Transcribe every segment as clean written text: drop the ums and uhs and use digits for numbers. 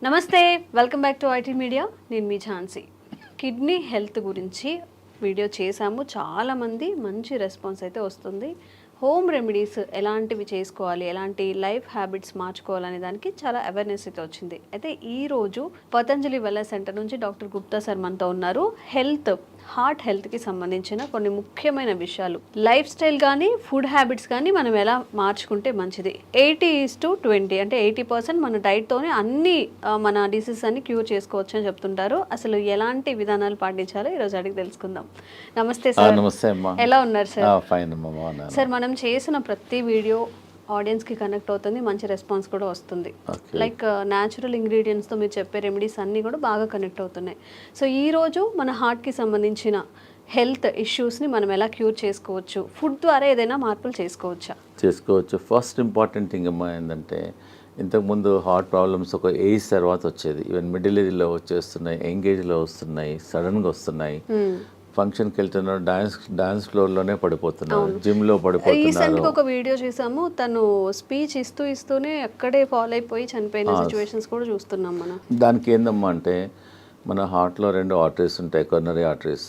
నమస్తే, welcome back to IT media. నేను మీ Jhansi. Kidney health గురించి వీడియో చేశాము. చాలామంది మంచి రెస్పాన్స్ అయితే వస్తుంది. హోమ్ రెమెడీస్ ఎలాంటివి చేసుకోవాలి, ఎలాంటి లైఫ్ హ్యాబిట్స్ మార్చుకోవాలనే దానికి చాలా అవేర్నెస్ అయితే వచ్చింది. అయితే ఈరోజు పతంజలి వెల్నెస్ సెంటర్ నుంచి డాక్టర్ గుప్తా సార్ మనతో ఉన్నారు. హార్ట్ హెల్త్కి సంబంధించిన కొన్ని ముఖ్యమైన విషయాలు, లైఫ్ స్టైల్ కానీ ఫుడ్ హ్యాబిట్స్ కానీ మనం ఎలా మార్చుకుంటే మంచిది. 80:20 అంటే 80% మన డైట్తోనే అన్ని మన డిసీజెస్ అన్ని క్యూర్ చేసుకోవచ్చు అని చెప్తుంటారు. అసలు ఎలాంటి విధానాలు పాటించాలో ఈరోజు అడిగి తెలుసుకుందాం. నమస్తే సార్. నమస్తే అమ్మా. ఎలా ఉన్నారు సార్? ఫైన్ అమ్మా. సార్, మనం చేసిన ప్రతి వీడియో ఆడియన్స్కి కనెక్ట్ అవుతుంది, మంచి రెస్పాన్స్ కూడా వస్తుంది. లైక్ న్యాచురల్ ఇంగ్రీడియంట్స్తో మీరు చెప్పే రెమెడీస్ అన్నీ కూడా బాగా కనెక్ట్ అవుతున్నాయి. సో ఈరోజు మన హార్ట్కి సంబంధించిన హెల్త్ ఇష్యూస్ని మనం ఎలా క్యూర్ చేసుకోవచ్చు, ఫుడ్ ద్వారా ఏదైనా మార్పులు చేసుకోవచ్చు. ఫస్ట్ ఇంపార్టెంట్ థింగ్ అమ్మా ఏంటంటే, ఇంతకుముందు హార్ట్ ప్రాబ్లమ్స్ ఒక ఏజ్ తర్వాత వచ్చేది. ఈవెన్ మిడిల్ ఏజ్లో వచ్చేస్తున్నాయి, యంగ్ ఏజ్లో వస్తున్నాయి, సడన్గా వస్తున్నాయి. ఫంక్షన్కి వెళ్తున్నారు, డాన్స్ ఫ్లోర్లోనే పడిపోతున్నారు, జిమ్లో పడిపోతున్నారు. రీసెంట్గా ఒక వీడియో చూసాము, తను స్పీచ్ ఇస్తూనే అక్కడే ఫాలో అయిపోయి చనిపోయిన సిచ్యువేషన్స్ కూడా చూస్తున్నాం మనం. దానికి ఏందమ్మా అంటే, మన హార్ట్లో 2 ఆర్టరీస్ ఉంటాయి, కొర్నరీ ఆర్టరీస్.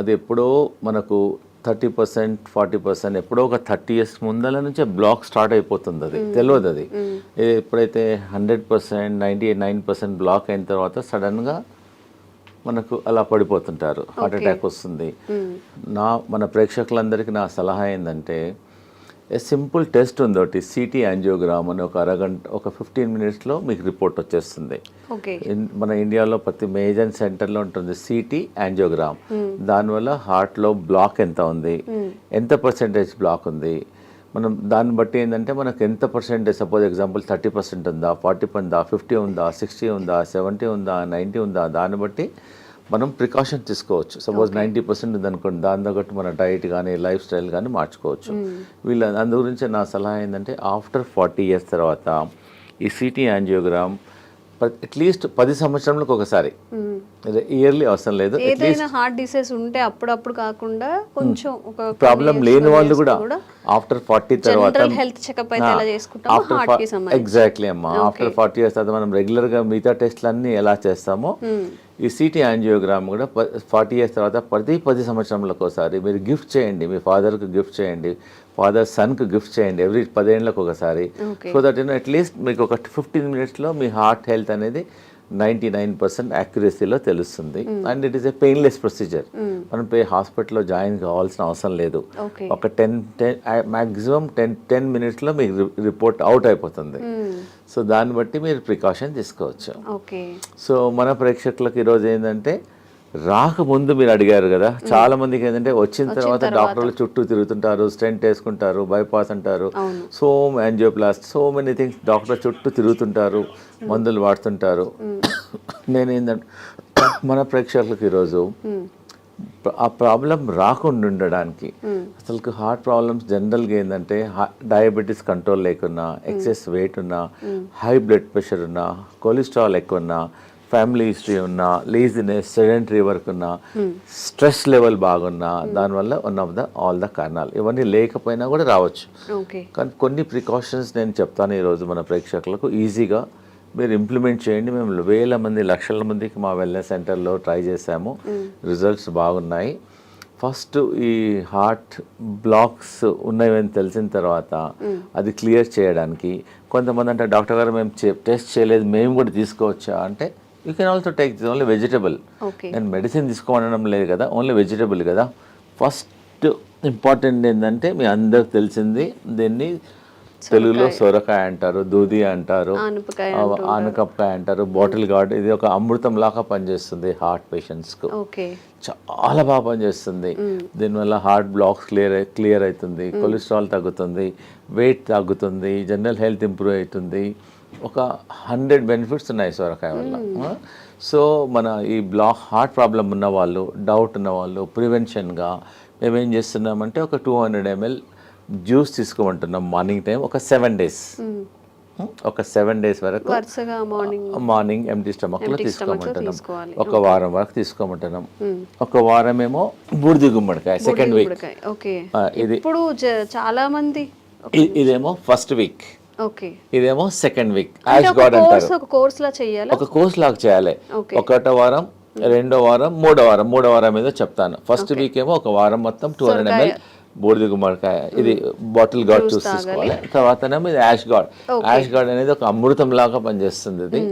అది ఎప్పుడో మనకు 30%, 40% ఎప్పుడో ఒక 30 years ముందల నుంచే బ్లాక్ స్టార్ట్ అయిపోతుంది. అది తెలియదు. అది ఎప్పుడైతే 100%, 99% బ్లాక్ అయిన తర్వాత సడన్గా మనకు అలా పడిపోతుంటారు, హార్ట్ అటాక్ వస్తుంది. మన ప్రేక్షకులందరికీ నా సలహా ఏంటంటే, సింపుల్ టెస్ట్ ఉంది ఒకటి, సిటీ యాంజియోగ్రామ్ అని. ఒక 15 minutesలో మీకు రిపోర్ట్ వచ్చేస్తుంది. మన ఇండియాలో ప్రతి మేజర్ సెంటర్లో ఉంటుంది సిటీ యాంజియోగ్రామ్. దానివల్ల హార్ట్లో బ్లాక్ ఎంత ఉంది, ఎంత పర్సెంటేజ్ బ్లాక్ ఉంది, మనం దాన్ని బట్టి ఏంటంటే మనకు ఎంత పర్సెంటేజ్, సపోజ్ ఎగ్జాంపుల్ 30% ఉందా, 40 ఉందా, 50 ఉందా, 60 ఉందా, 70 ఉందా, 90 ఉందా, దాన్ని బట్టి మనం ప్రికాషన్ తీసుకోవచ్చు. సపోజ్ 90% ఉందనుకోండి, దాని తగ్గట్టు మన డైట్ కానీ లైఫ్ స్టైల్ కానీ మార్చుకోవచ్చు. అందు గురించి నా సలహా ఏంటంటే, ఆఫ్టర్ 40 years తర్వాత ఈ సిటీ యాంజియోగ్రామ్ అట్లీస్ట్ 10 సంవత్సరాలకు ఒకసారి, ఇయర్లీ అవసరం లేదు. ఏదైనా హార్ట్ డిసీజ్ ఉంటే అప్పుడప్పుడు కాకుండా కొంచెం ఒక ప్రాబ్లం లేని వాళ్ళు కూడా ఆఫ్టర్ 40 తర్వాత హెల్త్ చెకప్ అయితే ఎలా చేసుకుంటామో హార్ట్ కి సంబంధించి. ఎగ్జాక్ట్లీ అమ్మా. ఆఫ్టర్ 40 years తర్వాత మనం రెగ్యులర్గా మిగతా టెస్ట్లు అన్నీ ఎలా చేస్తామో, ఈ సిటీ యాంజియోగ్రామ్ కూడా 40 years తర్వాత ప్రతి 10 సంవత్సరాలకు ఒకసారి మీరు గిఫ్ట్ చేయండి. మీ ఫాదర్కి గిఫ్ట్ చేయండి, ఫాదర్ సన్కి గిఫ్ట్ చేయండి, ఎవ్రీ 10 ఏళ్ళకు ఒకసారి. సో దట్ అట్లీస్ట్ మీకు ఒక 15 minutesలో మీ హార్ట్ హెల్త్ అనేది 99% యాక్యురసీలో తెలుస్తుంది. And it is a painless procedure. మనం హాస్పిటల్లో జాయిన్ కావాల్సిన అవసరం లేదు. ఒక 10 మ్యాక్సిమం 10 minutesలో మీకు రిపోర్ట్ అవుట్ అయిపోతుంది. సో దాన్ని బట్టి మీరు ప్రికాషన్ తీసుకోవచ్చు. సో మన ప్రేక్షకులకు ఈరోజు ఏంటంటే, రాకముందు మీరు అడిగారు కదా, చాలా మందికి ఏంటంటే వచ్చిన తర్వాత డాక్టర్లు చుట్టూ తిరుగుతుంటారు, స్టెంట్ వేసుకుంటారు, బైపాస్ అంటారు, యాంజియోప్లాస్ట్, సో మెనీ థింగ్స్, డాక్టర్ చుట్టూ తిరుగుతుంటారు, మందులు వాడుతుంటారు. నేనేంటంటే, మన ప్రేక్షకులకు ఈరోజు ఆ ప్రాబ్లం రాకుండా ఉండడానికి, అసలు హార్ట్ ప్రాబ్లమ్స్ జనరల్గా ఏంటంటే, డయాబెటీస్ కంట్రోల్ లేకున్నా, ఎక్సెస్ వెయిట్ ఉన్నా, హై బ్లడ్ ప్రెషర్ ఉన్నా, కొలెస్ట్రాల్ ఎక్కువ ఉన్నా, ఫ్యామిలీ హిస్టరీ ఉన్నా, లేజినెస్, సెడెంటరీ వర్క్ ఉన్నా, స్ట్రెస్ లెవెల్ బాగున్నా, దానివల్ల ఆల్ ద కారణాలు. ఇవన్నీ లేకపోయినా కూడా రావచ్చు. కానీ కొన్ని ప్రికాషన్స్ నేను చెప్తాను ఈరోజు మన ప్రేక్షకులకు, ఈజీగా మీరు ఇంప్లిమెంట్ చేయండి. మేము వేల మంది, లక్షల మందికి మా వెల్నెస్ సెంటర్లో ట్రై చేసాము, రిజల్ట్స్ బాగున్నాయి. ఫస్ట్ ఈ హార్ట్ బ్లాక్స్ ఉన్నాయని తెలిసిన తర్వాత అది క్లియర్ చేయడానికి, కొంతమంది అంటే, డాక్టర్ గారు మేము టెస్ట్ చేయలేదు, మేము కూడా తీసుకోవచ్చా అంటే, you can also take this only vegetable. నేను మెడిసిన్ తీసుకోవడం లేదు కదా, ఓన్లీ వెజిటబుల్ కదా. ఫస్ట్ ఇంపార్టెంట్ ఏంటంటే, మీ అందరికి తెలిసింది, దీన్ని తెలుగులో సొరకాయ అంటారు, దూది అంటారు, ఆనపకాయ అంటారు, బాటిల్ గార్డ్. ఇది ఒక అమృతం లాగా పనిచేస్తుంది హార్ట్ పేషెంట్స్కు, చాలా బాగా పనిచేస్తుంది. దీనివల్ల హార్ట్ బ్లాక్స్ క్లియర్ అవుతుంది, కొలెస్ట్రాల్ తగ్గుతుంది, వెయిట్ తగ్గుతుంది, జనరల్ హెల్త్ ఇంప్రూవ్ అవుతుంది. ఒక 100 benefits ఉన్నాయి సొరకాయ వల్ల. సో మన ఈ హార్ట్ ప్రాబ్లం ఉన్న వాళ్ళు, డౌట్ ఉన్న వాళ్ళు, ప్రివెన్షన్గా మేమేం చేస్తున్నామంటే, ఒక 200 ml జ్యూస్ తీసుకోమంటున్నాం మార్నింగ్ టైం, ఒక 7 days. ఒక 7 days వరకు మార్నింగ్ ఎంటీ స్టమక్లో తీసుకోమంటున్నాం. ఒక వారం వరకు తీసుకోమంటున్నాం. ఒక వారం ఏమో బూడిది గుమ్మడికాయ, సెకండ్ వీక్. ఇది చాలా మంది, ఇదేమో ఫస్ట్ వీక్. ఓకే. ఇదేమో సెకండ్ వీక్ అంటే యాష్ ఒక గాడ్ అంటారు. ఒక కోర్స్ లా చేయాలా? ఒక కోర్స్ లాగా చేయాలి. ఓకే. ఒకటో వారం, రెండో వారం, మూడో వారం ఏదో చెప్తాను. ఫస్ట్ వీక్ ఏమో ఒక వారం మొత్తం 200 ml బూడిద గుమ్మడికాయ ఇది బాటిల్ గాడ్ జ్యూస్ తీసుకోవాలి. తర్వాతనేమో ఇది యాష్ గాడ్. యాష్ గాడ్ అనేది ఒక అమృతం లాగా పనిచేస్తుంది.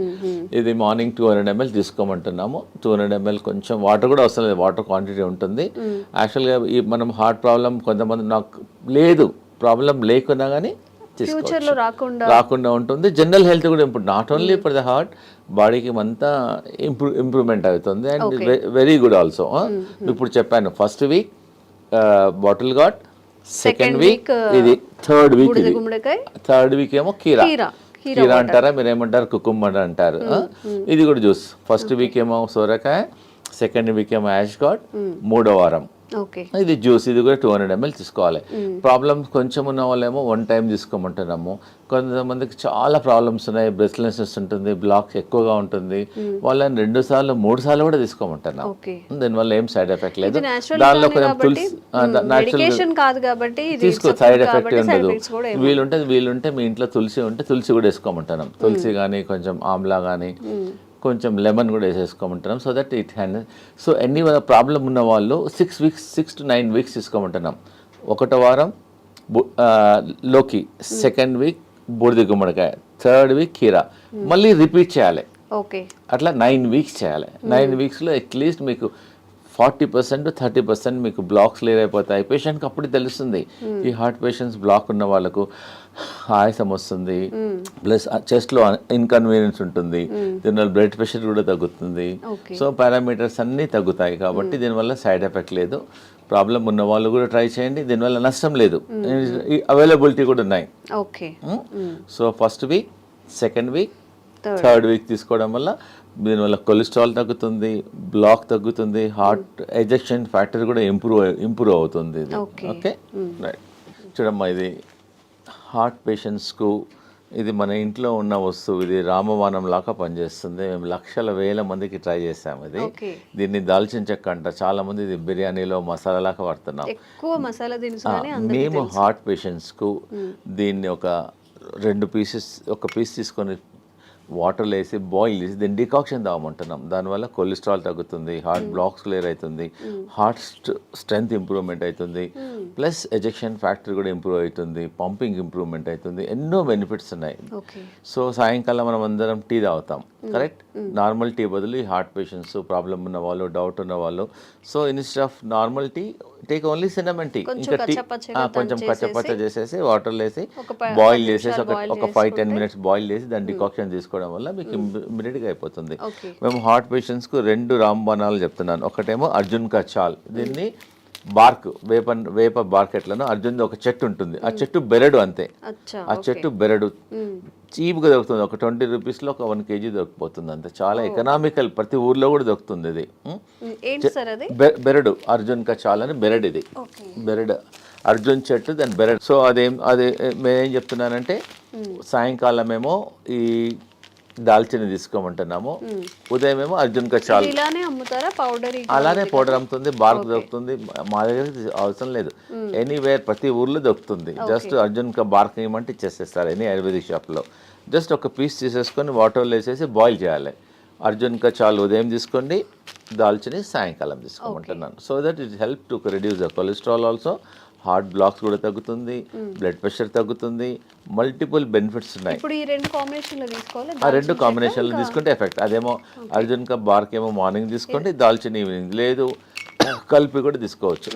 ఇది మార్నింగ్ 200 ml తీసుకోమంటున్నాము. 200 ml కొంచెం వాటర్ కూడా అవసరం లేదు, వాటర్ క్వాంటిటీ ఉంటుంది. యాక్చువల్గా ఈ మనం హార్ట్ ప్రాబ్లం కొంతమంది నాకు లేదు, ప్రాబ్లం లేకున్నా కానీ ఫ్యూచర్ లో రాకుండా ఉంటుంది. జనరల్ హెల్త్ కూడా improve, not only for the heart, బాడీకి అంతా ఇంప్రూవ్మెంట్ అవుతుంది. And very good also. ఇప్పుడు చెప్పాను first week bottle God, second week ఇది, థర్డ్ వీక్ ఏమో కీరా అంటారా, మీరు ఏమంటారు కుకుంబర్ అంటారు. ఇది కూడా జ్యూస్. ఫస్ట్ వీక్ ఏమో సోరకాయ, సెకండ్ వీక్ ఏమో యాష్ గాడ్, మూడో వారం ఇది జ్యూస్. ఇది కూడా 200 ml తీసుకోవాలి. ప్రాబ్లమ్స్ కొంచెం ఉన్న వాళ్ళేమో 1 time తీసుకోమంటున్నాము. కొంతమందికి చాలా ప్రాబ్లమ్స్ ఉన్నాయి, బ్రెస్ట్లెస్నెస్ ఉంటుంది, బ్లాక్స్ ఎక్కువగా ఉంటుంది, వాళ్ళని 2 సార్లు 3 సార్లు కూడా తీసుకోమంటున్నాం. దీనివల్ల ఏం సైడ్ ఎఫెక్ట్ లేదు. దానిలో కొంచెం తులసి తీసుకో, సైడ్ ఎఫెక్ట్ ఉండదు. వీలుంటే మీ ఇంట్లో తులసి ఉంటే తులసి కూడా వేసుకోమంటున్నాం. తులసి కానీ కొంచెం ఆమ్లా కానీ కొంచెం లెమన్ కూడా వేసేసుకోమంటున్నాం. So that it hand. So ఎన్ని ప్రాబ్లం ఉన్న వాళ్ళు 6 to 9 weeks తీసుకోమంటున్నాం. ఒకటో వారం లోకి, సెకండ్ వీక్ బూడిద గుమ్మడికాయ, థర్డ్ వీక్ కీరా, మళ్ళీ రిపీట్ చేయాలి. అట్లా 9 weeks చేయాలి. 9 weeksలో అట్లీస్ట్ మీకు 40% to 30% మీకు బ్లాక్స్ క్లియర్ అయిపోతాయి. పేషెంట్కి అప్పుడు తెలుస్తుంది. ఈ హార్ట్ పేషెంట్స్ బ్లాక్ ఉన్న వాళ్ళకు ఆయాసం వస్తుంది, ప్లస్ చెస్ట్లో ఇన్కన్వీనియన్స్ ఉంటుంది, దీనివల్ల బ్లడ్ ప్రెషర్ కూడా తగ్గుతుంది. సో పారామీటర్స్ అన్నీ తగ్గుతాయి. కాబట్టి దీనివల్ల సైడ్ ఎఫెక్ట్ లేదు. ప్రాబ్లం ఉన్న వాళ్ళు కూడా ట్రై చేయండి, దీనివల్ల నష్టం లేదు. అవైలబిలిటీ కూడా ఉన్నాయి. So first week, second week, third week తీసుకోవడం వల్ల దీనివల్ల కొలెస్ట్రాల్ తగ్గుతుంది, బ్లాక్ తగ్గుతుంది, హార్ట్ ఎజెక్షన్ ఫ్యాక్టర్ కూడా ఇంప్రూవ్ అవుతుంది. Okay right. చూడమ్మా, ఇది హార్ట్ పేషెంట్స్కు ఇది మన ఇంట్లో ఉన్న వస్తువు. ఇది రామబాణం లాగా పనిచేస్తుంది. మేము లక్షల వేల మందికి ట్రై చేసాము. ఇది దీన్ని దాల్చిన చెక్క అంట, చాలా మంది ఇది బిర్యానీలో మసాలా లాగా వాడుతున్నాం. మేము హార్ట్ పేషెంట్స్కు దీన్ని ఒక 2 pieces, ఒక పీస్ తీసుకొని వాటర్లో వేసి బాయిల్ చేసి దీన్ని డికాక్షన్ తాగమంటున్నాం. దానివల్ల కొలెస్ట్రాల్ తగ్గుతుంది, హార్ట్ బ్లాక్స్ క్లియర్ అవుతుంది, హార్ట్ స్ట్రెంగ్త్ ఇంప్రూవ్మెంట్ అవుతుంది, ప్లస్ ఎజెక్షన్ ఫ్యాక్టర్ కూడా ఇంప్రూవ్ అవుతుంది, పంపింగ్ ఇంప్రూవ్మెంట్ అవుతుంది. ఎన్నో బెనిఫిట్స్ ఉన్నాయి. సో సాయంకాలం మనం అందరం టీ తాగుతాం, కరెక్ట్? నార్మల్ టీ బదులు ఈ హార్ట్ పేషెంట్స్, ప్రాబ్లం ఉన్న వాళ్ళు, డౌట్ ఉన్న వాళ్ళు, so instead of normal tea take only cinnamon tea. ఇంకా టీ కొంచెం కచ్చపచ్చ చేసేసి వాటర్లో వేసి బాయిల్ చేసేసి ఒక 5-10 minutes బాయిల్ చేసి దాన్ని డికాక్షన్ తీసుకోవడం వల్ల మీకు ఇమ్మీడియట్గా అయిపోతుంది. మేము హార్ట్ పేషెంట్స్కు 2 రాంబాణాలు చెప్తున్నాను. ఒకటేమో అర్జున్ కా చాల్, దీన్ని బార్క్, వేప బార్క్ ఎట్లనో అర్జున్ ఒక చెట్టు ఉంటుంది, ఆ చెట్టు బెరడు అంతే. ఆ చెట్టు బెరడు చీప్గా దొరుకుతుంది. ఒక 20 rupeesలో ఒక 1 kg దొరికిపోతుంది అంతే. చాలా ఎకనామికల్, ప్రతి ఊర్లో కూడా దొరుకుతుంది. ఇది బెరడు, అర్జున్ కా చాల్ అని బెరడు. ఇది బెరడు, అర్జున్ చెట్టు, దాని బెరడు. సో అదే నేనేం చెప్తున్నానంటే సాయంకాలం ఏమో ఈ దాల్చిన తీసుకోమంటున్నాము, ఉదయం ఏమో అర్జున్ కా చాల్. అలానే పౌడర్ అమ్ముతుంది, బార్క్ దొరుకుతుంది. మా దగ్గర అవసరం లేదు, ఎనీవేర్ ప్రతి ఊర్లో దొరుకుతుంది. జస్ట్ అర్జున్ కా బార్క్ ఇవ్వమంటే ఇచ్చేసేస్తారు ఎనీ ఆయుర్వేదిక్ షాప్లో. జస్ట్ ఒక పీస్ తీసేసుకొని వాటర్లో వేసేసి బాయిల్ చేయాలి. అర్జున్ కా చాల్ ఉదయం తీసుకోండి, దాల్చిని సాయంకాలం తీసుకోమంటున్నాను. So that it help to reduce the cholesterol also, heart blocks కూడా తగ్గుతుంది, బ్లడ్ ప్రెషర్ తగ్గుతుంది, మల్టిపుల్ బెనిఫిట్స్ ఉన్నాయి. ఇప్పుడు ఈ 2 కాంబినేషన్లో తీసుకోవాలి. ఆ 2 కాంబినేషన్లు తీసుకుంటే ఎఫెక్ట్. అదేమో అర్జున్ కా బార్క్ ఏమో మార్నింగ్ తీసుకోండి, దాల్చిన ఈవినింగ్, లేదు కలిపి కూడా తీసుకోవచ్చు.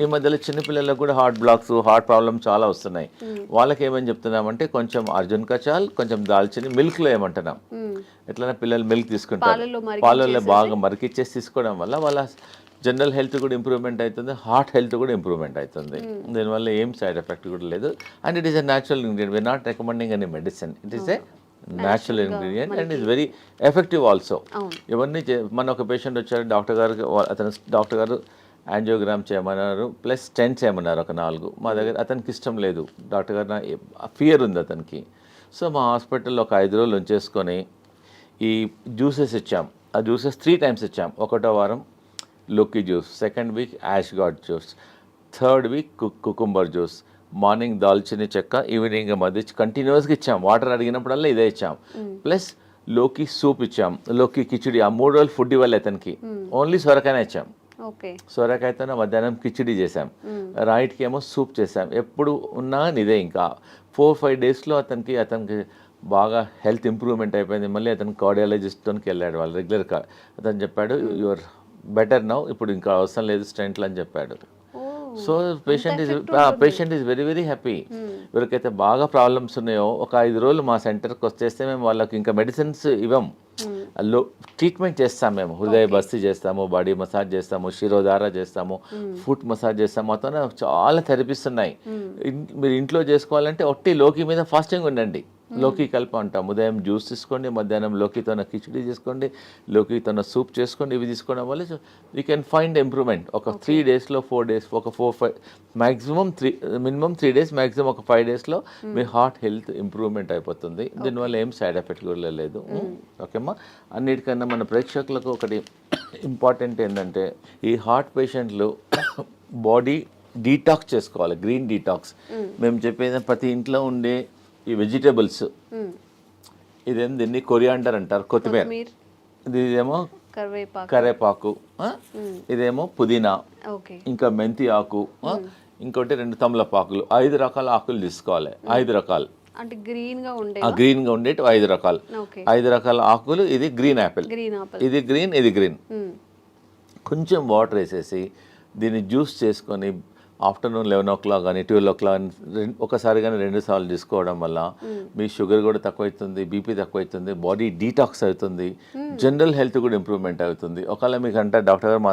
ఈ మధ్యలో చిన్నపిల్లలకు కూడా హార్ట్ బ్లాక్స్, హార్ట్ ప్రాబ్లమ్ చాలా వస్తున్నాయి. వాళ్ళకి ఏమని చెప్తున్నామంటే కొంచెం అర్జున్ కా చాల్, కొంచెం దాల్చిని మిల్క్లో ఏమంటున్నాం. ఎట్లైనా పిల్లలు మిల్క్ తీసుకుంటారు, పాలల్లో బాగా మరికిచ్చేసి తీసుకోవడం వల్ల వాళ్ళ జనరల్ హెల్త్ కూడా ఇంప్రూవ్మెంట్ అవుతుంది, హార్ట్ హెల్త్ కూడా ఇంప్రూవ్మెంట్ అవుతుంది. దీనివల్ల ఏం సైడ్ ఎఫెక్ట్ కూడా లేదు. And it is a natural ingredient. We're not recommending any medicine. It is a natural ingredient and is very effective also. ఇవన్నీ మన ఒక పేషెంట్ వచ్చారు, డాక్టర్ గారు యాంజియోగ్రామ్ చేయమన్నారు, ప్లస్ స్టెంట్ చేయమన్నారు ఒక 4. మా దగ్గర అతనికి ఇష్టం లేదు, డాక్టర్ గారు ఫియర్ ఉంది అతనికి. సో మా హాస్పిటల్లో ఒక 5 రోజులు ఉంచేసుకొని ఈ జ్యూసెస్ ఇచ్చాం. ఆ జ్యూసెస్ 3 times ఇచ్చాం. ఒకటో వారం లోకి juice, second week ash gourd juice, third week cucumber juice, morning దాల్చిన చెక్క, ఈవినింగ్ మధ్య కంటిన్యూస్గా ఇచ్చాం. వాటర్ అడిగినప్పుడల్లా ఇదే ఇచ్చాం. ప్లస్ లోకి సూప్ ఇచ్చాం, లోకి కిచిడి. ఆ 3 రోజులు ఫుడ్ ఇవ్వాలి అతనికి, ఓన్లీ సొరకాయనే ఇచ్చాం. ఓకే. సొరకాయతోనే మధ్యాహ్నం కిచిడి చేసాం, రైట్కి ఏమో సూప్ చేసాం. ఎప్పుడు ఉన్నా ఇదే. ఇంకా 4-5 డేస్లో అతనికి బాగా హెల్త్ ఇంప్రూవ్మెంట్ అయిపోయింది. మళ్ళీ అతను కార్డియాలజిస్ట్తోకి వెళ్ళాడు, వాళ్ళు రెగ్యులర్గా. అతను చెప్పాడు యువర్ బెటర్ నౌ, ఇప్పుడు ఇంకా అవసరం లేదు స్టెంట్లు అని చెప్పాడు. So patient is very very happy. ఎవరికైతే బాగా ప్రాబ్లమ్స్ ఉన్నాయో ఒక 5 రోజులు మా సెంటర్కి వచ్చేస్తే మేము వాళ్ళకి ఇంకా మెడిసిన్స్ ఇవ్వం, ట్రీట్మెంట్ చేస్తాం. మేము హృదయ బస్తి చేస్తాము, బాడీ మసాజ్ చేస్తాము, శిరోధార చేస్తాము, ఫుట్ మసాజ్ చేస్తాము. మొత్తం చాలా థెరపీస్ ఉన్నాయి. మీరు ఇంట్లో చేసుకోవాలంటే ఒట్టి లోకి మీద ఫాస్టింగ్ ఉండండి. లోకి కలిపి అంటాం. ఉదయం జ్యూస్ తీసుకోండి, మధ్యాహ్నం లోకితోన కిచిడి చేసుకోండి, లోకితోన సూప్ చేసుకోండి. ఇవి తీసుకోవడం వల్ల యూ కెన్ ఫైండ్ ఇంప్రూవ్మెంట్. ఒక 3 డేస్లో 4 డేస్, ఒక 4-5 మ్యాక్సిమం మినిమం 3 డేస్, మ్యాక్సిమం ఒక 5 డేస్లో మీ హార్ట్ హెల్త్ ఇంప్రూవ్మెంట్ అయిపోతుంది. దీనివల్ల ఏం సైడ్ ఎఫెక్ట్ కూడా లేదు. ఓకేమ్మా. అన్నిటికన్నా మన ప్రేక్షకులకు ఒకటి ఇంపార్టెంట్ ఏంటంటే, ఈ హార్ట్ పేషెంట్లు బాడీ డీటాక్స్ చేసుకోవాలి, గ్రీన్ డీటాక్స్. మేము చెప్పేది ప్రతి ఇంట్లో ఉండే ఈ వెజిటేబుల్స్, దీన్ని కొరియాండర్ అంటారు, కొత్తిమీర. ఇదేమో కరివేపాకు, ఇదేమో పుదీనా, ఇంకా మెంతి ఆకు, ఇంకోటి 2 తమలపాకులు. 5 రకాల ఆకులు తీసుకోవాలి. 5 రకాలు అంటే గ్రీన్గా ఉండేటి 5 రకాలు. 5 రకాల ఆకులు. ఇది గ్రీన్ యాపిల్, ఇది గ్రీన్, ఇది గ్రీన్. కొంచెం వాటర్ వేసేసి దీన్ని జ్యూస్ చేసుకొని ఆఫ్టర్నూన్ 11 o'clock కానీ 12 o'clock ఒకసారి కానీ 2 సార్లు తీసుకోవడం వల్ల మీ షుగర్ కూడా తక్కువ అవుతుంది, బీపీ తక్కువ అవుతుంది, బాడీ డీటాక్స్ అవుతుంది, జనరల్ హెల్త్ కూడా ఇంప్రూవ్మెంట్ అవుతుంది. ఒకవేళ మీకు అంటే డాక్టర్ గారు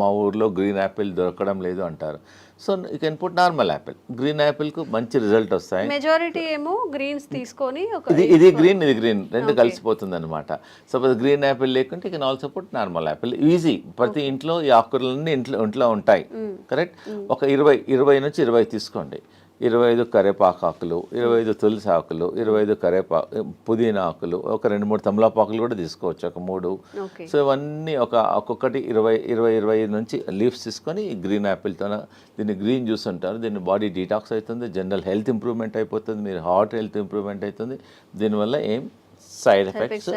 మా ఊర్లో గ్రీన్ యాపిల్ దొరకడం లేదు అంటారు. So you can put normal apple. Green యాపిల్కు మంచి రిజల్ట్ వస్తాయి. మెజారిటీ ఏమో గ్రీన్స్ తీసుకొని ఇది గ్రీన్, ఇది గ్రీన్, రెండు కలిసిపోతుంది అనమాట. సపోజ్ గ్రీన్ యాపిల్ లేకుంటే you can also put normal Apple. Easy. ప్రతి ఇంట్లో ఈ ఆకుకూరలన్నీ ఇంట్లో ఉంటాయి. కరెక్ట్. ఒక 20 నుంచి 20 తీసుకోండి. 25 కరివేపాకు ఆకులు, 25 తులసి ఆకులు, 25 పుదీనా ఆకులు, ఒక 2-3 తమలపాకులు కూడా తీసుకోవచ్చు, ఒక 3. సో ఇవన్నీ ఒక్కొక్కటి 20 నుంచి లీవ్స్ తీసుకొని గ్రీన్ యాపిల్తో దీన్ని గ్రీన్ జ్యూస్ అంటారు. దీన్ని బాడీ డీటాక్స్ అవుతుంది, జనరల్ హెల్త్ ఇంప్రూవ్మెంట్ అయిపోతుంది, మీరు హార్ట్ హెల్త్ ఇంప్రూవ్మెంట్ అవుతుంది. దీనివల్ల ఏం సైడ్ ఎఫెక్ట్స్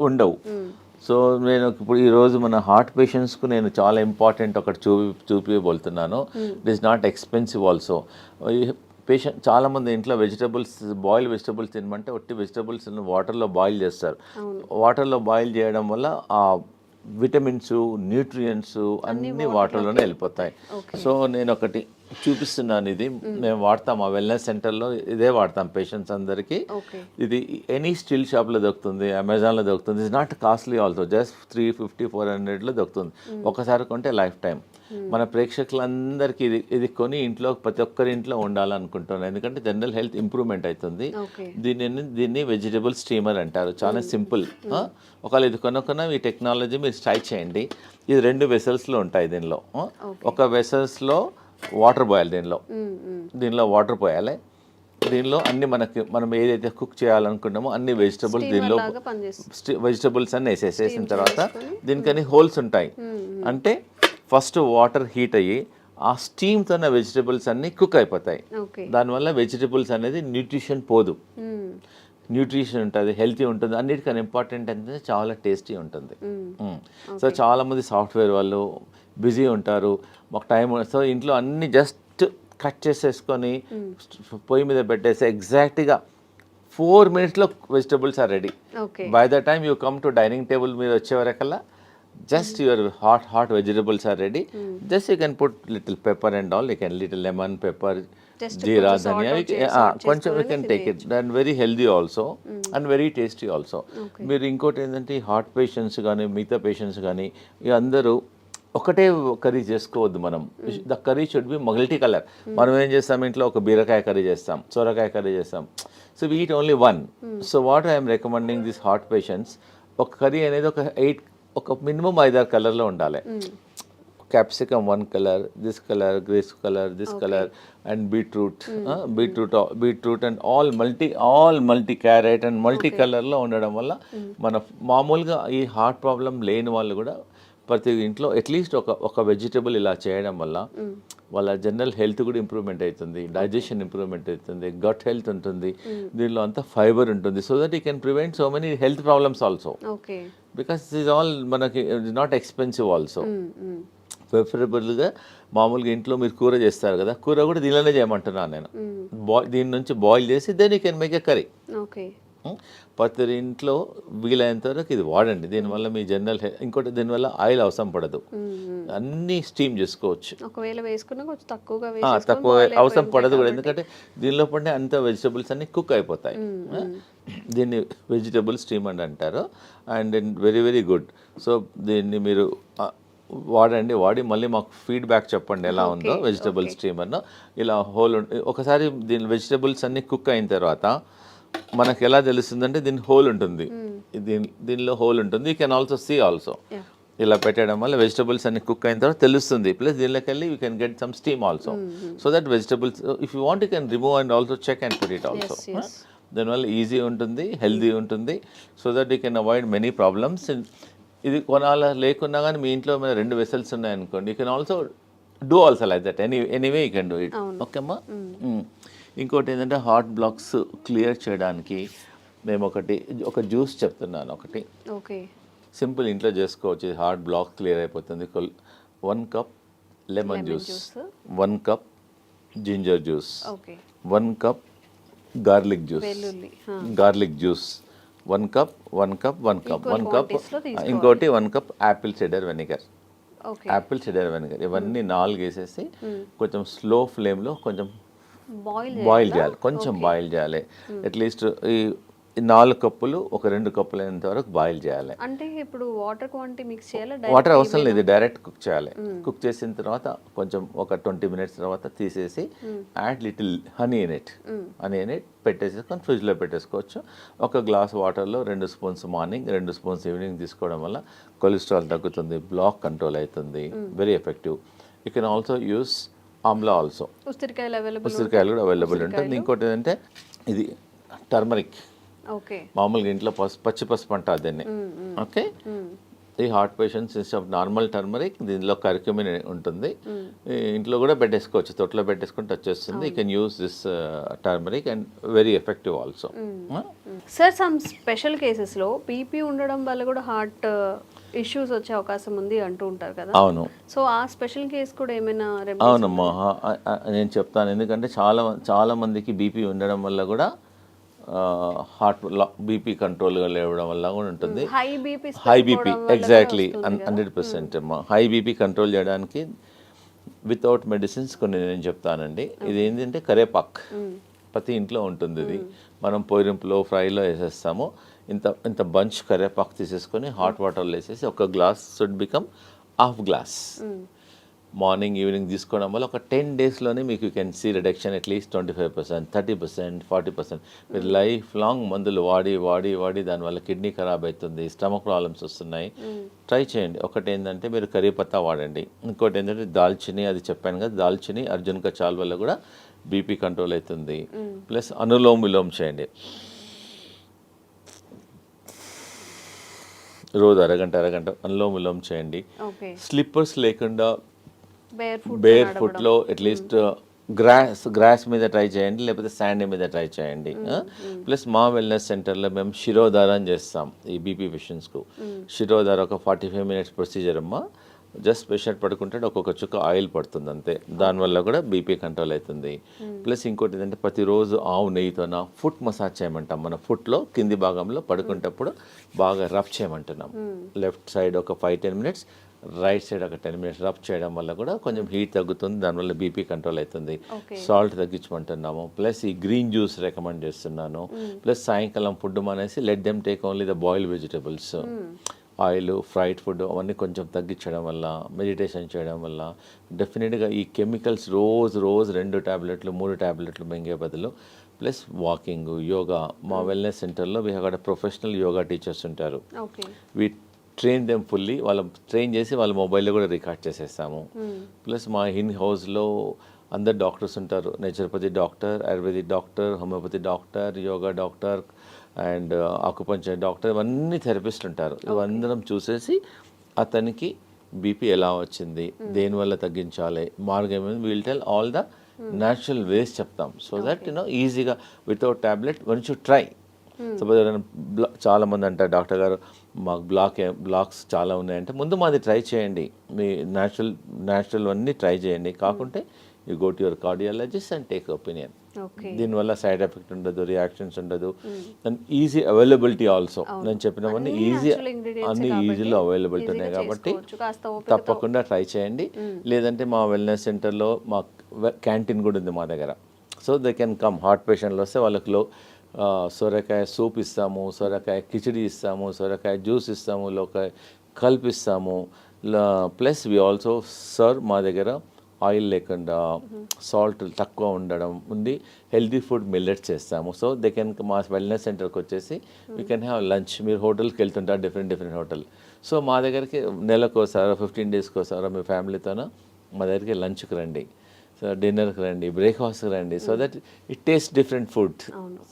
ఉండవు. సో నేను ఇప్పుడు ఈరోజు మన హార్ట్ పేషెంట్స్కు నేను చాలా ఇంపార్టెంట్ ఒకటి చూపిపోతున్నాను. It is not expensive also. Patient చాలామంది ఇంట్లో బాయిల్ వెజిటబుల్స్ తినమంటే ఒట్టి వెజిటబుల్స్ వాటర్లో బాయిల్ చేస్తారు. వాటర్లో బాయిల్ చేయడం వల్ల ఆ విటమిన్స్, న్యూట్రియంట్స్ అన్నీ వాటర్లోనే వెళ్ళిపోతాయి. సో నేను ఒకటి చూపిస్తున్నాను. ఇది మేము వాడతాం, ఆ వెల్నెస్ సెంటర్లో ఇదే వాడతాం పేషెంట్స్ అందరికీ. ఇది ఎనీ స్టీల్ షాప్లో దొరుకుతుంది, అమెజాన్లో దొరుకుతుంది. It's not costly also, just 350-400లో దొరుకుతుంది. ఒకసారి కొంటే లైఫ్ టైం. మన ప్రేక్షకులందరికీ ఇది ఇంట్లో ప్రతి ఒక్కరి ఇంట్లో ఉండాలనుకుంటున్నాను, ఎందుకంటే జనరల్ హెల్త్ ఇంప్రూవ్మెంట్ అవుతుంది. దీన్ని వెజిటబుల్ స్టీమర్ అంటారు. చాలా సింపుల్. ఒకవేళ ఇది కొనుక్కున్న ఈ టెక్నాలజీ మీరు ట్రై చేయండి. ఇది 2 వెసల్స్లో ఉంటాయి. దీనిలో ఒక వెసల్స్లో వాటర్ పోయాలి, దీనిలో వాటర్ పోయాలి. దీనిలో అన్ని మనం ఏదైతే కుక్ చేయాలనుకున్నామో అన్ని వెజిటబుల్స్ అన్ని వేసేసిన తర్వాత దీనికని హోల్స్ ఉంటాయి. అంటే ఫస్ట్ వాటర్ హీట్ అయ్యి ఆ స్టీమ్తోన్న వెజిటబుల్స్ అన్ని కుక్ అయిపోతాయి. దానివల్ల వెజిటబుల్స్ అనేది న్యూట్రిషన్ పోదు, న్యూట్రిషన్ ఉంటుంది, హెల్తీ ఉంటుంది. అన్నిటికన్నా ఇంపార్టెంట్ అంటే చాలా టేస్టీ ఉంటుంది. సో చాలామంది సాఫ్ట్వేర్ వాళ్ళు బిజీ ఉంటారు, మాకు టైం. సో ఇంట్లో అన్ని జస్ట్ కట్ చేసేసుకొని పొయ్యి మీద పెట్టేసి ఎగ్జాక్ట్గా 4 minutesలో vegetables are ready. By the time you come to dining table మీద వచ్చేవరకల్లా just your hot vegetables are ready. Just you can put little pepper and all, you can little lemon, pepper, jeera, dhania, కొంచెం you can take it. And very healthy also and very tasty also. మీరు ఇంకోటి ఏంటంటే heart patients కానీ మిగతా patients కానీ అందరూ ఒకటే curry చేసుకోవద్దు. మనం the curry should be multi colour. మనం ఏం చేస్తాం, ఇంట్లో ఒక బీరకాయ కర్రీ చేస్తాం, సొరకాయ కర్రీ చేస్తాం. So we eat only one. So what I'm recommending this heart patients, ఒక కర్రీ అనేది ఒక మినిమం 5-6 కలర్లో ఉండాలి. Capsicum 1 colour, this colour, grace colour, this colour, and beetroot and all multi carrot and multi కలర్లో ఉండడం వల్ల మన మామూలుగా ఈ హార్ట్ ప్రాబ్లం లేని వాళ్ళు కూడా ప్రతి ఇంట్లో అట్లీస్ట్ ఒక వెజిటబుల్ ఇలా చేయడం వల్ల వాళ్ళ జనరల్ హెల్త్ కూడా ఇంప్రూవ్మెంట్ అవుతుంది, డైజెషన్ ఇంప్రూవ్మెంట్ అవుతుంది, గట్ హెల్త్ ఉంటుంది, దీనిలో అంతా ఫైబర్ ఉంటుంది. So that you can prevent so many health problems also, okay. Because is all మనకి నాట్ ఎక్స్పెన్సివ్ ఆల్సో. ప్రిఫరబుల్గా మామూలుగా ఇంట్లో మీరు కూర చేస్తారు కదా, కూర కూడా దీనిలోనే చేయమంటున్నాను నేను. దీని నుంచి బాయిల్ చేసి then you can make a curry. Okay. ప్రతి ఇంట్లో వీలైనంత వరకు ఇది వాడండి. దీనివల్ల మీ జనరల్ ఇంకోటి దీనివల్ల ఆయిల్ అవసరం పడదు, అన్నీ స్టీమ్ చేసుకోవచ్చు. ఒకవేళ వేసుకున్నా కొంచెం తక్కువగా తక్కువ అవసరం పడదు కూడా, ఎందుకంటే దీనిలో పడిన అంత వెజిటబుల్స్ అన్ని కుక్ అయిపోతాయి. దీన్ని వెజిటబుల్ స్టీమ్ అని అంటారు. And very very good. So దీన్ని మీరు వాడి మళ్ళీ మాకు ఫీడ్బ్యాక్ చెప్పండి ఎలా ఉందో వెజిటబుల్ స్టీమర్ను. ఇలా హోల్ ఒకసారి దీని వెజిటబుల్స్ అన్ని కుక్ అయిన తర్వాత మనకు ఎలా తెలుస్తుందంటే దీని హోల్ ఉంటుంది, దీనిలో హోల్ ఉంటుంది. You can also see also. ఇలా పెట్టడం వల్ల వెజిటబుల్స్ అన్ని కుక్ అయిన తర్వాత తెలుస్తుంది. ప్లస్ దీనిలోకి వెళ్ళి you can get some steam also. So that vegetables if you want you can remove and also check and put it also. దానివల్ల ఈజీ ఉంటుంది, హెల్దీ ఉంటుంది. So that you can avoid many problems. ఇది కొనాలా లేకున్నా కానీ మీ ఇంట్లో మీద 2 vessels ఉన్నాయనుకోండి, you can also do also like that. Anyway you can do it. ఓకేమ్మా. ఇంకోటి ఏంటంటే హార్ట్ బ్లాక్స్ క్లియర్ చేయడానికి మేము ఒక జ్యూస్ చెప్తున్నాను. ఓకే, సింపుల్ ఇంట్లో చేసుకోవచ్చు. హార్ట్ బ్లాక్ క్లియర్ అయిపోతుంది. 1 cup lemon juice, 1 cup ginger juice, 1 cup garlic juice, 1 cup ఇంకోటి 1 కప్ యాపిల్ సిడర్ వెనిగర్. ఇవన్నీ 4 వేసేసి కొంచెం స్లో ఫ్లేమ్లో కొంచెం బాయిల్ చేయాలి. కొంచెం బాయిల్ చేయాలి. అట్లీస్ట్ ఈ 4 కప్పులు ఒక 2 కప్పులు అయినంత వరకు బాయిల్ చేయాలి. అంటే ఇప్పుడు వాటర్ క్వాంటిటీ మిక్స్ చేయాలి? వాటర్ అవసరం లేదు, డైరెక్ట్ కుక్ చేయాలి. కుక్ చేసిన తర్వాత కొంచెం ఒక 20 మినిట్స్ తర్వాత తీసేసి add little honey in it పెట్టేసుకొని ఫ్రిడ్జ్లో పెట్టేసుకోవచ్చు. ఒక గ్లాస్ వాటర్లో 2 స్పూన్స్ మార్నింగ్, 2 స్పూన్స్ ఈవినింగ్ తీసుకోవడం వల్ల కొలెస్ట్రాల్ తగ్గుతుంది, బ్లాక్ కంట్రోల్ అవుతుంది. Very effective. You can also use Amla also. ఉసిరికాయలు కూడా అవైలబుల్ ఉంటుంది. ఇంకోటి ఏంటంటే ఇది టర్మరిక్. మామూలుగా ఇంట్లో పచ్చి పసుపు అంటారు దీన్ని. ఓకే. ఈ heart patients instead of normal turmeric దీనిలో కర్క్యూమిన్ ఉంటుంది. ఇంట్లో కూడా పెట్టేసుకోవచ్చు, తొట్లో పెట్టేసుకుంటే వచ్చేస్తుంది. You can use this turmeric and very effective also. Sir, some special కేసెస్లో బీపీ ఉండడం వల్ల కూడా హార్ట్ ఇష్యూస్ వచ్చే అవకాశం ఉంది అంటూ ఉంటారు కదా. అవును. సో ఆ స్పెషల్ కేసు కూడా ఏమైనా? అవునమ్మా, నేను చెప్తాను. ఎందుకంటే చాలా మందికి బీపీ ఉండడం వల్ల కూడా హార్ట్ బీపీ కంట్రోల్గా లేవడం వల్ల కూడా ఉంటుంది. హై బీపీ ఎగ్జాక్ట్లీ 100% అమ్మా. హై బీపీ కంట్రోల్ చేయడానికి వితౌట్ మెడిసిన్స్ కొన్ని నేను చెప్తానండి. ఇది ఏంటంటే కరేపాక్ ప్రతి ఇంట్లో ఉంటుంది. ఇది మనం పొయ్యింపులో ఫ్రైలో వేసేస్తాము. ఇంత బంచ్ కరేపాకు తీసేసుకొని హాట్ వాటర్లో వేసేసి ఒక glass should become half glass morning evening తీసుకోవడం వల్ల ఒక 10 డేస్లోనే మీకు you can see reduction at least 25%, 30%, 40%. మీరు లైఫ్ లాంగ్ మందులు వాడి దానివల్ల కిడ్నీ ఖరాబ్ అవుతుంది, స్టమక్ ప్రాబ్లమ్స్ వస్తున్నాయి. ట్రై చేయండి. ఒకటి ఏంటంటే మీరు కరీ పత్తా వాడండి. ఇంకోటి ఏంటంటే దాల్చిని, అది చెప్పాను కదా, దాల్చిని అర్జున్ కా చాల్ వల్ల కూడా బీపీ కంట్రోల్ అవుతుంది. ప్లస్ అనులోమ్ విలోమ్ చేయండి. రోజు అరగంట అనులోమ్ విలోమ్ చేయండి. స్లిప్పర్స్ లేకుండా బేర్ ఫుట్లో అట్లీస్ట్ గ్రాస్ మీద ట్రై చేయండి, లేకపోతే శాండ్ మీద ట్రై చేయండి. ప్లస్ మా వెల్నెస్ సెంటర్లో మేము శిరోధారం చేస్తాం ఈ బీపీ పేషెంట్స్కు. శిరోధార ఒక 45 మినిట్స్ ప్రొసీజర్ అమ్మా. జస్ట్ పేషెంట్ పడుకుంటే ఒక్కొక్క చుక్క ఆయిల్ పడుతుంది అంతే. దానివల్ల కూడా బీపీ కంట్రోల్ అవుతుంది. ప్లస్ ఇంకోటి ఏంటంటే ప్రతిరోజు ఆవు నెయ్యితోన ఫుట్ మసాజ్ చేయమంటాం. మన ఫుట్లో కింది భాగంలో పడుకునేటప్పుడు బాగా రఫ్ చేయమంటున్నాం. లెఫ్ట్ సైడ్ ఒక 5-10 మినిట్స్, రైట్ సైడ్ ఒక 10 మినిట్స్ రఫ్ చేయడం వల్ల కూడా కొంచెం హీట్ తగ్గుతుంది, దానివల్ల బీపీ కంట్రోల్ అవుతుంది. సాల్ట్ తగ్గించమంటున్నాము. ప్లస్ ఈ గ్రీన్ జ్యూస్ రికమెండ్ చేస్తున్నాను. ప్లస్ సాయంకాలం ఫుడ్ మానేసి let them take only the boiled vegetables. Oil, fried food అవన్నీ కొంచెం తగ్గించడం వల్ల, మెడిటేషన్ చేయడం వల్ల డెఫినెట్గా ఈ కెమికల్స్ రోజు 2 టాబ్లెట్లు 3 టాబ్లెట్లు మింగే బదులు ప్లస్ వాకింగ్, యోగా. మా వెల్నెస్ సెంటర్లో we have professional yoga teachers ఉంటారు. We train them fully. Train చేసి వాళ్ళ మొబైల్లో కూడా రికార్డ్ చేసేస్తాము. ప్లస్ మా ఇన్ హౌస్లో అందరు డాక్టర్స్ ఉంటారు. Naturopathy doctor, ayurvedic doctor, homeopathy doctor, yoga doctor and acupuncture doctor, ఇవన్నీ థెరపిస్ట్ ఉంటారు. ఇవందరం చూసేసి అతనికి బీపీ ఎలా వచ్చింది, దేనివల్ల తగ్గించాలి, మార్గం will tell all the natural ways చెప్తాం. సో దట్ ఈజీగా without tablet once you try. Suppose ఎవరైనా చాలా మంది అంటారు డాక్టర్ గారు మాకు బ్లాక్స్ చాలా ఉన్నాయంటే ముందు మాది ట్రై చేయండి, మీ న్యాచురల్ అన్నీ ట్రై చేయండి. కాకుంటే you go to your cardiologist and take opinion. దీనివల్ల సైడ్ ఎఫెక్ట్ ఉండదు, రియాక్షన్స్ ఉండదు, అండ్ ఈజీ అవైలబిలిటీ ఆల్సో. నేను చెప్పినవన్నీ అన్ని ఈజీలో అవైలబిలిటీ ఉన్నాయి కాబట్టి తప్పకుండా ట్రై చేయండి. లేదంటే మా వెల్నెస్ సెంటర్లో మా క్యాంటీన్ కూడా ఉంది మా దగ్గర. So they can come. Heart పేషెంట్లు వస్తే వాళ్ళకి సొరకాయ సూప్ ఇస్తాము, సొరకాయ కిచిడి ఇస్తాము, సొరకాయ జ్యూస్ ఇస్తాము, లోకాయ కల్పిస్తాము. ప్లస్ వి ఆల్సో సర్వ్ మా దగ్గర ఆయిల్ లేకుండా సాల్ట్ తక్కువ ఉండడం ఉంది, హెల్దీ ఫుడ్ మిల్లెట్స్ చేస్తాము. సో దే కెన్ మా వెల్నెస్ సెంటర్కి వచ్చేసి వీ కెన్ హ్యావ్ లంచ్. మీరు హోటల్కి వెళ్తుంటారు డిఫరెంట్ హోటల్. సో మా దగ్గరికి నెలకోసారో 15 డేస్కి ఒకసారో మీ ఫ్యామిలీతోనో మా దగ్గరికి లంచ్కి రండి, సో డిన్నర్కి రండి, బ్రేక్ఫాస్ట్కి రండి. So that it taste different food.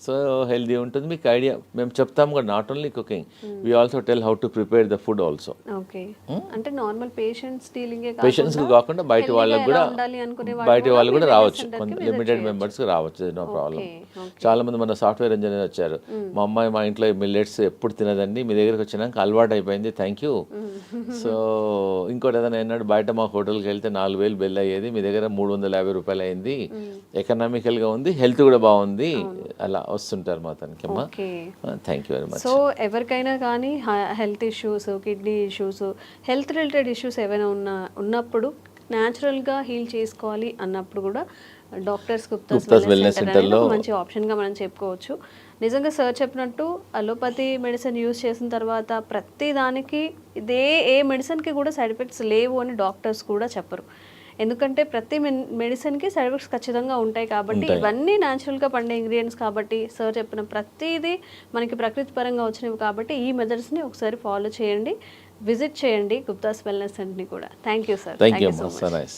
So healthy ఉంటుంది. మీకు ఐడియా మేము చెప్తాము కూడా, not only cooking, we also tell how to prepare the food also. Okay, అంటే నార్మల్ పేషెంట్స్కి కాకుండా బయట వాళ్ళకి కూడా రావచ్చు, లిమిటెడ్ మెంబర్స్కి రావచ్చు, నో ప్రాబ్లం. చాలా మంది మన సాఫ్ట్వేర్ ఇంజనీర్ వచ్చారు, మా అమ్మాయి మా ఇంట్లో మిల్లెట్స్ ఎప్పుడు తినదండి, మీ దగ్గరికి వచ్చినాక అలవాటు అయిపోయింది, థ్యాంక్ యూ. సో ఇంకోటి ఏదైనా అన్నాడు, బయట మా హోటల్కి వెళ్తే 4,000 బిల్ అయ్యేది, మీ దగ్గర 350 రూపాయలు అయింది, ఎకనామికల్గా ఉంది, హెల్త్ కూడా బాగుంది, అలా వస్తుంటారు మా తనకి. అమ్మా thank you very much. So ఎవరికైనా కానీ health issues, kidney issues, health related issues ఏవైనా ఉన్నప్పుడు న్యాచురల్గా హీల్ చేసుకోవాలి అన్నప్పుడు కూడా డాక్టర్స్ గుప్తాస్ వెల్నెస్ సెంటర్లో మంచి ఆప్షన్గా మనం చెప్పుకోవచ్చు. నిజంగా సార్ చెప్పినట్టు అలోపతి మెడిసిన్ యూజ్ చేసిన తర్వాత ప్రతి దానికి ఏ మెడిసిన్కి కూడా సైడ్ ఎఫెక్ట్స్ లేవు అని డాక్టర్స్ కూడా చెప్పరు. ఎందుకంటే ప్రతి మెడిసిన్కి సైడ్ ఎఫెక్ట్స్ ఖచ్చితంగా ఉంటాయి కాబట్టి, ఇవన్నీ న్యాచురల్గా పండే ఇంగ్రీడియంట్స్ కాబట్టి, సార్ చెప్పిన ప్రతిదీ మనకి ప్రకృతి పరంగా వచ్చినవి కాబట్టి ఈ మెథడ్స్ని ఒకసారి ఫాలో చేయండి, విజిట్ చేయండి గుప్తాస్ వెల్నెస్ సెంటర్ని కూడా. Thank you sir. Thank you so much.